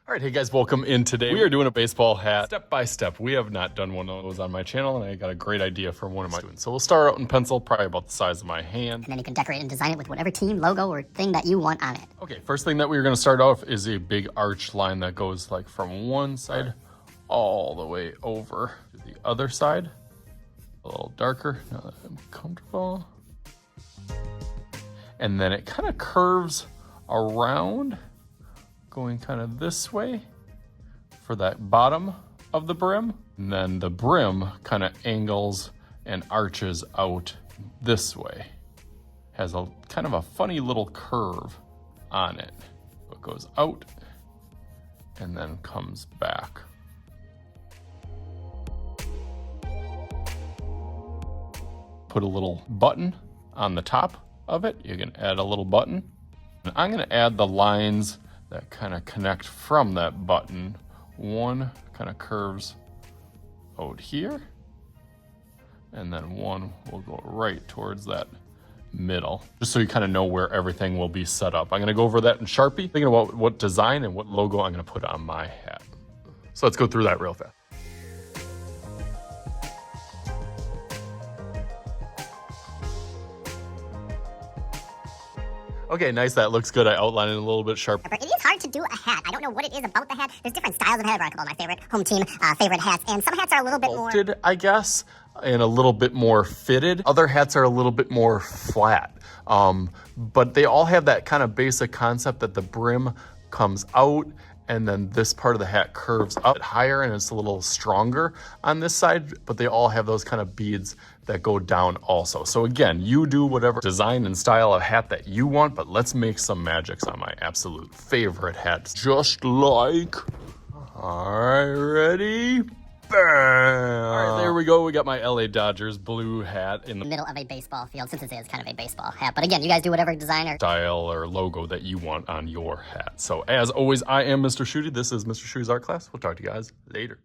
All right, hey guys, welcome in today. We are doing a baseball hat step by step. We have not done one of those on my channel, and I got a great idea from one of my students. So we'll start out in pencil, probably about the size of my hand. And then you can decorate and design it with whatever team, logo, or thing that you want on it. Okay, first thing that we're gonna start off is a big arch line that goes like from one side all the way over to the other side. A little darker, now that I'm comfortable. And then it kind of curves around, going kind of this way for that bottom of the brim. And then the brim kind of angles and arches out this way. Has a kind of a funny little curve on it. It goes out and then comes back. Put a little button on the top of it. You can add a little button. And I'm gonna add the lines that kind of connect from that button. One kind of curves out here, and then one will go right towards that middle, just so you kind of know where everything will be set up. I'm gonna go over that in Sharpie, thinking about what design and what logo I'm gonna put on my hat. So let's go through that real fast. Okay, nice, that looks good. I outlined it a little bit sharp. It is hard to do a hat. I don't know what it is about the hat. There's different styles of hat. I brought a couple of my favorite home team favorite hats, and some hats are a little bit more sculpted, I guess, and a little bit more fitted. Other hats are a little bit more flat, but they all have that kind of basic concept that the brim comes out and then this part of the hat curves up higher and it's a little stronger on this side, but they all have those kind of beads that go down also. So again, you do whatever design and style of hat that you want, but let's make some magics on my absolute favorite hats. Just like, all right, ready? Bam! All right, there we go. We got my LA Dodgers blue hat in the middle of a baseball field, since it is kind of a baseball hat. But again, you guys do whatever design or style or logo that you want on your hat. So as always, I am Mr. Shooty. This is Mr. Shooty's art class. We'll talk to you guys later.